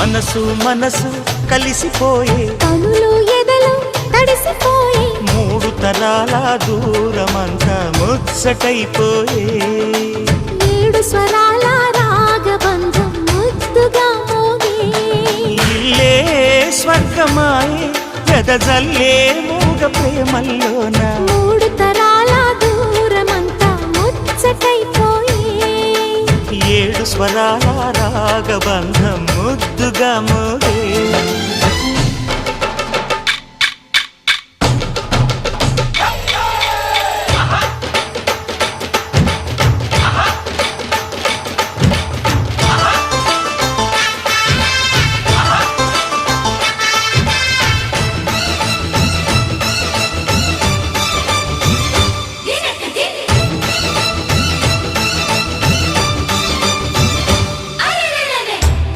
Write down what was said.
మనసు మనసు కలిసిపోయే కనులు ఎదలు తడిసిపోయే మూడు తరాల దూరమంతా ముచ్చటైపోయే ఏడు స్వరాల రాగబంధం ముద్దుగా మోగే ఇల్లే స్వర్గమాయే ఎదజల్లే మూగ ప్రేమల్లోన మూడు తరాల దూరమంతా ముచ్చటైపోయే ఏడు స్వరాల రాగబంధం ముద్దుగా మోగే